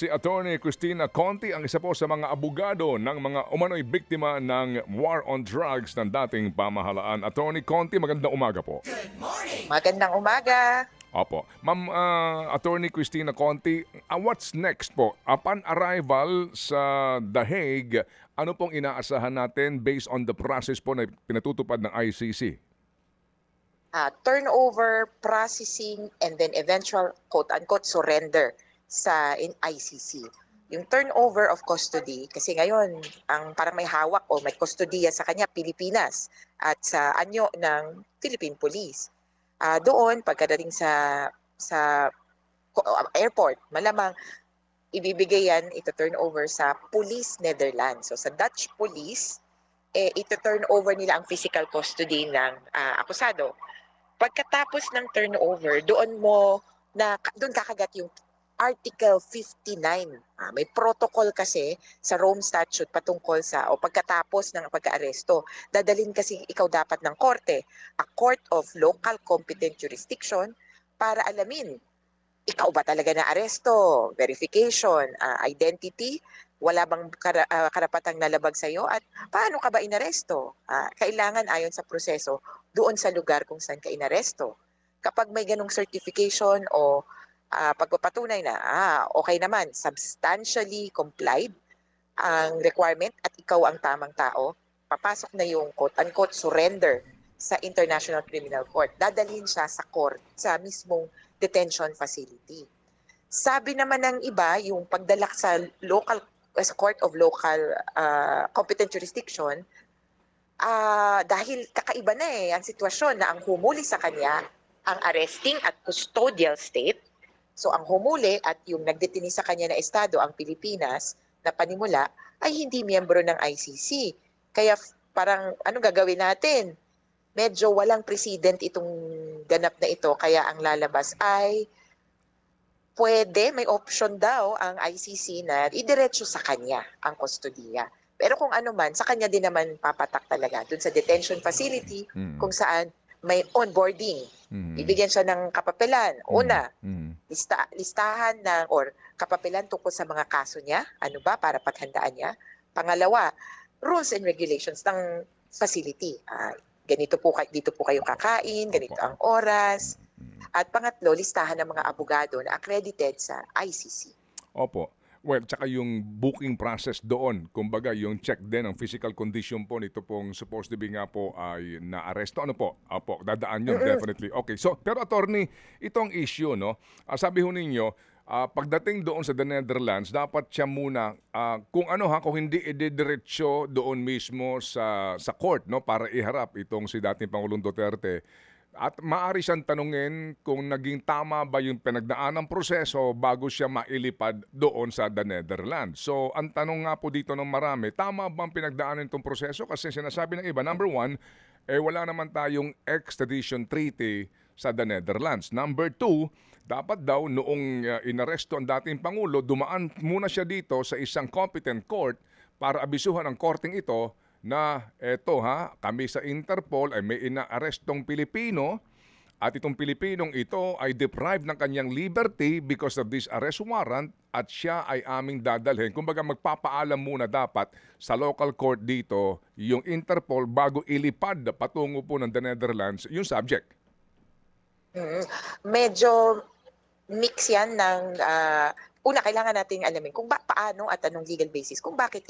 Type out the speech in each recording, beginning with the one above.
Si Attorney Christina Conti ang isa po sa mga abogado ng mga umano'y biktima ng war on drugs ng dating pamahalaan. Attorney Conti, magandang umaga po. Magandang umaga. Opo. Ma'am Attorney Christina Conti, what's next po? Upon arrival sa The Hague, ano pong inaasahan natin based on the process po na pinatutupad ng ICC? Turnover, processing, and then eventual quote-unquote surrender sa ICC. Yung turnover of custody, kasi ngayon, ang parang may hawak o may kustodiya sa kanya, Pilipinas, at sa anyo ng Philippine Police. Doon, pagkadating sa airport, malamang ibibigay yan, ito turn over sa Police Netherlands. So sa Dutch Police, ito turn over nila ang physical custody ng akusado. Pagkatapos ng turnover, doon kakagat yung Article 59. May protocol kasi sa Rome Statute patungkol sa o pagkatapos ng pagka-aresto. Dadalhin kasi ikaw dapat ng korte, a court of local competent jurisdiction para alamin ikaw ba talaga na aresto, verification, identity, wala bang karapatang nalabag sa iyo at paano ka ba inaresto? Kailangan ayon sa proseso doon sa lugar kung saan ka inaresto. Kapag may ganong certification o pagpapatunay na okay naman, substantially complied ang requirement at ikaw ang tamang tao, papasok na yung quote-unquote surrender sa International Criminal Court. Dadalhin siya sa court, sa mismong detention facility. Sabi naman ng iba, yung pagdalak sa court of local competent jurisdiction, dahil kakaiba na ang sitwasyon na ang humuli sa kanya, ang arresting at custodial state. So ang humuli at yung nagdetini sa kanya na estado, ang Pilipinas, na panimula, ay hindi miyembro ng ICC. Kaya parang ano gagawin natin? Medyo walang precedent itong ganap na ito, kaya ang lalabas ay may option daw ang ICC na idiretso sa kanya ang kustodiya. Pero kung ano man, sa kanya din naman papatak talaga dun sa detention facility kung saan may onboarding. Bibigyan siya ng kapapelan. Una, listahan or kapapelan tungkol sa mga kaso niya, ano ba para paghandaan niya. Pangalawa, rules and regulations ng facility. Dito po kayo kakain, ganito ang oras. At pangatlo, listahan ng mga abogado na accredited sa ICC. Opo. Well, tsaka yung booking process doon, kumbaga yung check din ang physical condition po nito pong supposed to be nga po ay na-aresto. Ano po? Opo, dadaan yun, definitely. Okay, so, pero attorney, itong issue, no? Sabi ho ninyo, pagdating doon sa the Netherlands, dapat siya muna, kung hindi ididiretso doon mismo sa court, no? Para iharap itong si dating Pangulong Duterte. At maaari siyang tanungin kung naging tama ba yung pinagdaan ng proseso bago siya mailipad doon sa the Netherlands. So, ang tanong nga po dito ng marami, tama bang pinagdaanan itong proseso? Kasi sinasabi ng iba, number one, wala naman tayong extradition treaty sa the Netherlands. Number two, dapat daw noong inaresto ang dating Pangulo, dumaan muna siya dito sa isang competent court para abisuhan ang korting ito na kami sa Interpol ay may inaarestong Pilipino at itong Pilipinong ito ay deprived ng kanyang liberty because of this arrest warrant at siya ay aming dadalhin. Kumbaga magpapaalam muna dapat sa local court dito yung Interpol bago ilipad patungo po ng the Netherlands yung subject. Medyo mix yan ng una kailangan nating alamin kung paano at anong legal basis kung bakit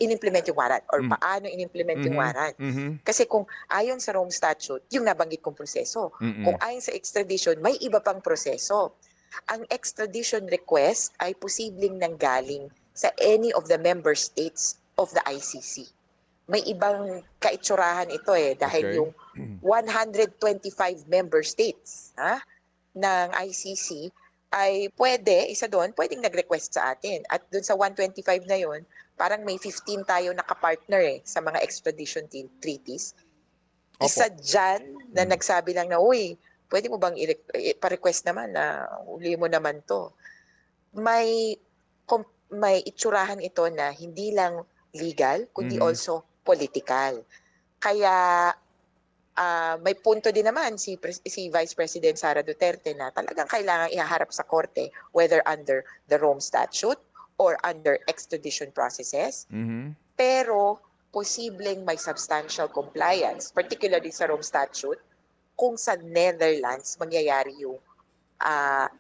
in-implement yung warrant or paano in-implement yung warrant. Kasi kung ayon sa Rome Statute, yung nabanggit kong proseso. Kung ayon sa extradition, may iba pang proseso. Ang extradition request ay posibleng nanggaling sa any of the member states of the ICC. May ibang kaitsurahan ito dahil yung 125 member states ng ICC ay pwedeng nag-request sa atin. At dun sa 125 na yon, parang may 15 tayo nakapartner sa mga extradition treaties. Isa dyan na nagsabi lang na, uy, pwede mo bang pa-request naman na uli mo naman to. May itsurahan ito na hindi lang legal, kundi also political. Kaya may punto din naman si Vice President Sara Duterte na talagang kailangan ihaharap sa korte whether under the Rome Statute or under extradition processes. Mhm. Pero posibleng may substantial compliance, particularly sa Rome Statute, kung sa Netherlands mangyayari yung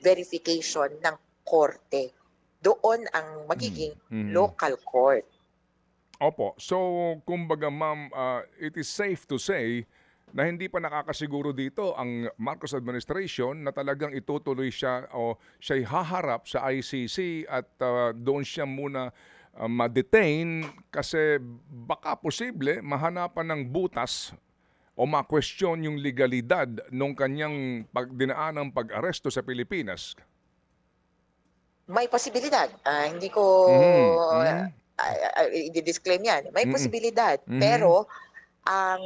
verification ng korte. Doon ang magiging Mhm. local court. Opo. So, kumbaga ma'am, it is safe to say na hindi pa nakakasiguro dito ang Marcos administration na talagang itutuloy siya o siya'y haharap sa ICC at doon siya muna ma-detain kasi baka posible mahanapan ng butas o ma-question yung legalidad nung kanyang dinaan ng pag-aresto sa Pilipinas. May posibilidad. Hindi ko Mhm. Mhm. i-disclaim yan. May Mm. posibilidad. Mhm. Pero ang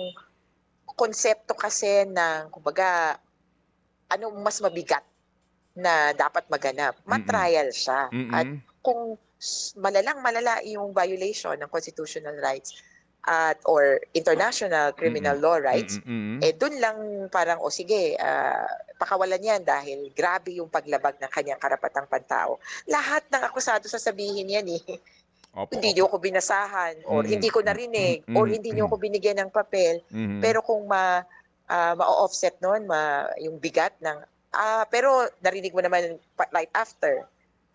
konsepto kasi ng, kumbaga, anong mas mabigat na dapat maganap, Mm. matrial siya. At Mm. kung malalang-malala yung violation ng constitutional rights at or international criminal Mm. law Mm. rights, Mm. dun lang parang, o sige, pakawalan yan dahil grabe yung paglabag ng kanyang karapatang pantao. Lahat ng akusado sasabihin yan eh. Opo, Hindi opo. niyo ako binasahan or Mm. hindi ko Mm. narinig or Mhm. hindi niyo ako binigyan ng papel. Mhm. Pero kung ma-offset nun, yung bigat ng, pero narinig mo naman right after.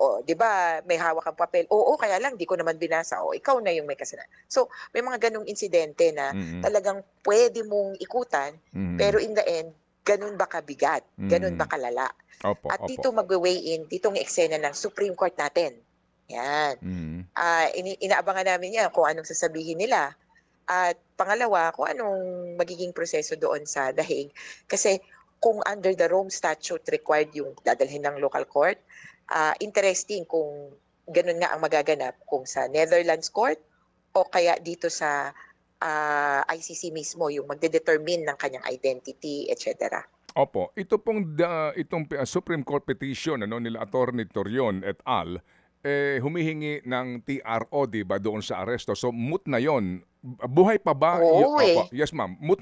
O, di ba, may hawak kang papel. Oo, kaya lang, di ko naman binasa. O, ikaw na yung may kasalanan. So, may mga ganong insidente na Mm. talagang pwede mong ikutan, pero Mhm. in the end, ganun ba kabigat? Ganun ba Mhm. kalala? Opo, At opo. dito magwe-weigh in, ditong eksena ng Supreme Court natin. Yan. Mhm. Inaabangan namin yan kung anong sasabihin nila. At pangalawa, kung anong magiging proseso doon sa dahig. Kasi kung under the Rome Statute required yung dadalhin ng local court, interesting kung ganun nga ang magaganap kung sa Netherlands court o kaya dito sa ICC mismo yung magdedetermine ng kanyang identity, etc. Opo, ito pong itong Supreme Court petition nila Attorney Torion et al. Humihingi ng TRO, 'di ba, doon sa aresto. So moot na 'yon. Buhay pa ba? Oo Opo, eh. yes ma'am. Moot,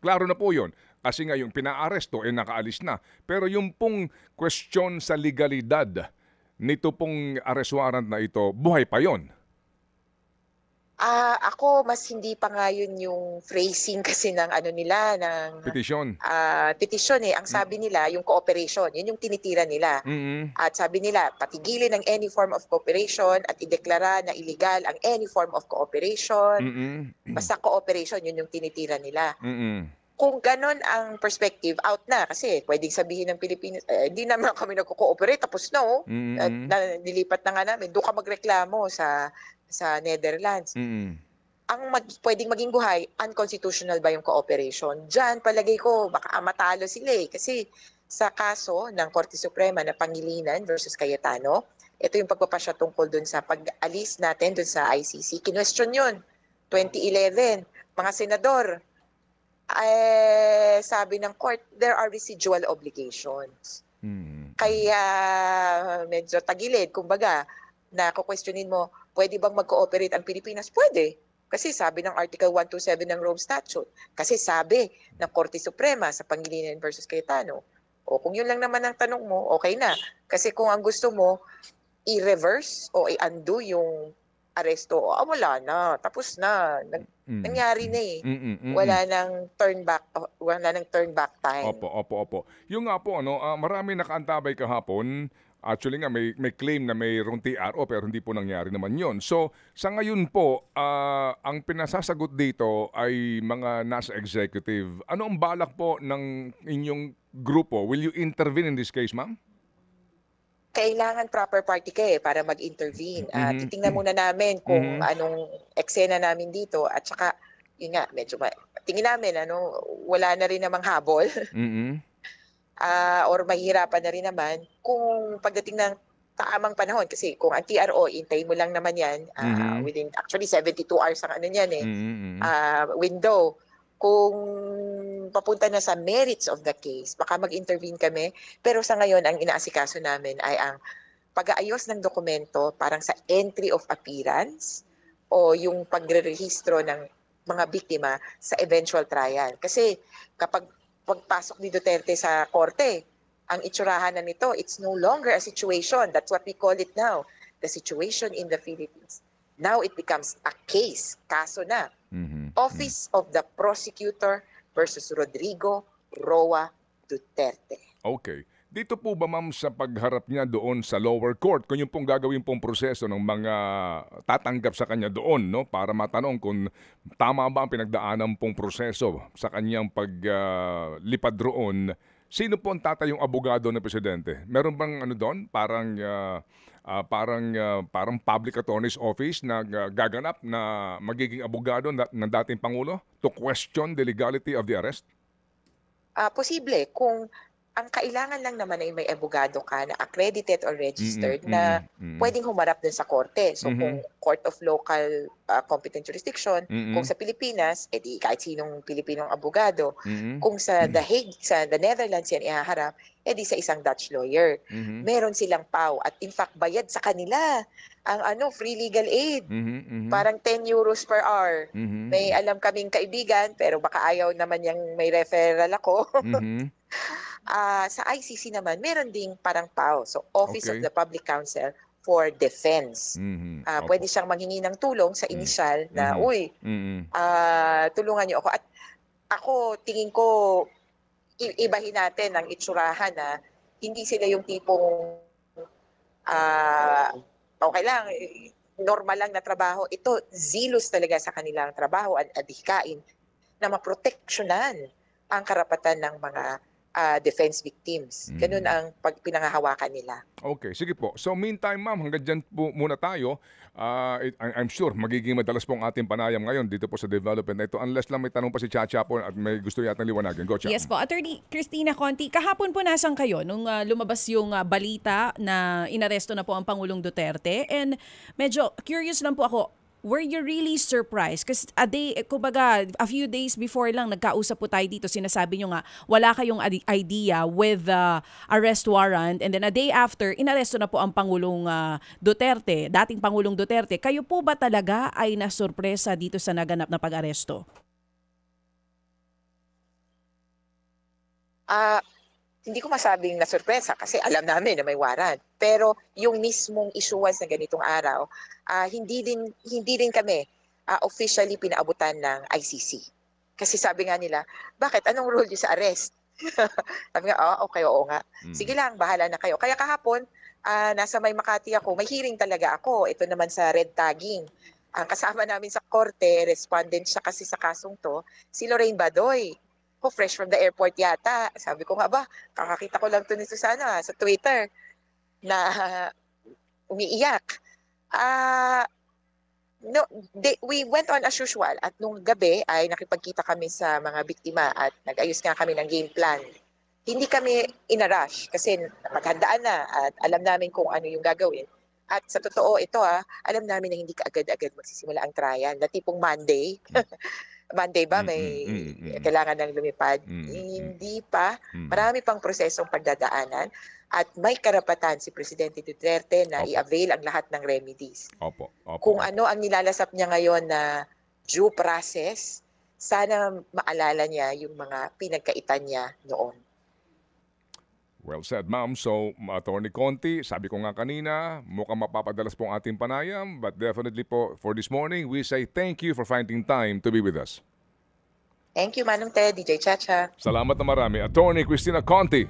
klaro na po 'yon. Kasi nga yung pinaaresto nakaalis na. Pero yung pong question sa legalidad nito pong arrest warrant na ito, buhay pa 'yon. Ako mas hindi pa nga yun yung phrasing kasi ng ano nila, ng Petition. petisyon eh. Ang Mm. sabi nila, yung cooperation, yun yung tinitira nila. Mm. At sabi nila, patigilin ang any form of cooperation at ideklara na illegal ang any form of cooperation. Mm. Basta cooperation, yun yung tinitira nila. Mm. Kung ganon ang perspective, out na. Kasi pwedeng sabihin ng Pilipinas, hindi naman kami nagko-cooperate, tapos na oh. Mm. Nilipat na nga namin. Doon ka magreklamo sa Netherlands. Mm. Ang pwedeng maging buhay, unconstitutional ba yung cooperation? Diyan, palagay ko, baka matalo sila eh. Kasi sa kaso ng Korte Suprema na Pangilinan versus Cayetano, ito yung pagpapasya tungkol dun sa pag-alis natin dun sa ICC. Kinwestiyon yun, 2011. Mga senador, sabi ng court, there are residual obligations. Mm. Kaya medyo tagilid, kumbaga, na kukwestiyonin mo, pwede bang mag-cooperate ang Pilipinas? Pwede. Kasi sabi ng Article 127 ng Rome Statute. Kasi sabi ng Korte Suprema sa Pangilinan versus Cayetano. O kung yun lang naman ang tanong mo, okay na. Kasi kung ang gusto mo, i-reverse o i-undo yung aresto, wala na. Tapos na. Mm. Nangyari na eh. Mm. Mm. Wala nang turn back time. Opo, opo, opo. Yung nga po, marami nakaantabay kahapon. Actually nga, may claim na mayroong TRO pero hindi po nangyari naman yon. So, sa ngayon po, ang pinasasagot dito ay mga nasa executive. Ano ang balak po ng inyong grupo? Will you intervene in this case, ma'am? Kailangan proper party ka para mag-intervene. Mhm. Titingnan muna namin kung Mhm. anong eksena namin dito at saka, yun nga, medyo tingin namin, wala na rin namang habol. Mhm. Or mahihirapan na rin naman kung pagdating ng tamang panahon. Kasi kung ang TRO, intay mo lang naman yan, Mhm. within, actually 72 hours ang ano niyan eh, Mhm. window. Kung papunta na sa merits of the case, baka mag-intervene kami. Pero sa ngayon, ang inaasikaso namin ay ang pag-aayos ng dokumento parang sa entry of appearance o yung pagre-rehistro ng mga biktima sa eventual trial. Kasi kapag pagpasok ni Duterte sa korte, ang itsurahan na nito, it's no longer a situation. That's what we call it now. The situation in the Philippines. Now it becomes a case, kaso na. Office of the Prosecutor versus Rodrigo Roa Duterte. Okay. Dito po ba ma'am sa pagharap niya doon sa lower court, kung yung pong gagawin pong proseso ng mga tatanggap sa kanya doon, no, para matanong kung tama ba ang pinagdaanan pong proseso sa kanyang paglipad roon, sino po ang tatayong abogado ng presidente? Meron bang ano doon, parang public attorney's office na gaganap na magiging abogado ng dating Pangulo to question the legality of the arrest? Posible kung ang kailangan lang naman ay may abogado ka na accredited or registered na pwedeng humarap dun sa korte. So kung Court of Local Competent Jurisdiction, kung sa Pilipinas, edi kahit sinong Pilipinong abogado. Kung sa The Hague, sa the Netherlands yan ihaharap, edi sa isang Dutch lawyer. Meron silang PAW at in fact bayad sa kanila ang free legal aid. Parang 10 euros per hour. May alam kaming kaibigan pero baka ayaw naman yung may referral ako. Sa ICC naman, meron ding parang PAW. So, Office of the Public Counsel for Defense. Pwede siyang manghingi ng tulong sa initial na, tulungan niyo ako. At ako, tingin ko, ibahin natin ang itsurahan na hindi sila yung tipong okay lang, normal lang na trabaho. Ito, zealous talaga sa kanilang trabaho at adhikain na maproteksyonan ang karapatan ng mga defense victims. Ganun ang pinangahawakan nila. Okay, sige po. So meantime ma'am, hanggang dyan po muna tayo. I'm sure magiging madalas pong ating panayam ngayon dito po sa development na ito. Unless lang may tanong pa si Chacha po at may gusto yata liwanagan. Go, Cha. Yes po. Attorney Cristina Conti, kahapon po nasan kayo nung lumabas yung balita na inaresto na po ang Pangulong Duterte? And medyo curious lang po ako, were you really surprised? Kasi a few days before lang, nagkausap po tayo dito, sinasabi nyo nga, wala kayong idea with the arrest warrant. And then a day after, inaresto na po ang Pangulong Duterte, dating Pangulong Duterte. Kayo po ba talaga ay nasurpresa dito sa naganap na pag-aresto? Hindi ko masabing na sorpresa kasi alam namin na may warrant. Pero yung mismong issuance na ganitong araw, hindi din kami officially pinaabutan ng ICC. Kasi sabi nga nila, bakit? Anong rule nyo sa arrest? Sabi nga, okay, oo nga. Sige lang, bahala na kayo. Kaya kahapon, nasa May Makati ako, may hearing talaga ako. Ito naman sa red tagging. Ang kasama namin sa korte, respondent siya kasi sa kasong to, si Lorraine Badoy. Fresh from the airport yata. Sabi ko nga ba, kakakita ko lang ito ni Susana sa Twitter na umiiyak. We went on as usual at nung gabi ay nakipagkita kami sa mga biktima at nag-ayos nga kami ng game plan. Hindi kami inarush kasi napaghandaan na at alam namin kung ano yung gagawin. At sa totoo ito alam namin na hindi ka agad-agad magsisimula ang trial. Na tipong Monday. Monday ba may kailangan ng lumipad? Hindi pa. Marami pang prosesong pagdadaanan at may karapatan si Presidente Duterte na i-avail ang lahat ng remedies. Kung ano ang nilalasap niya ngayon na due process, sana maalala niya yung mga pinagkaitan niya noon. Well said, ma'am. So, Attorney Conti, sabi ko nga kanina, mukhang mapapadalas pong ating panayam. But definitely po, for this morning, we say thank you for finding time to be with us. Thank you, Manong Ted, DJ Chacha. Salamat na marami. Attorney Cristina Conti.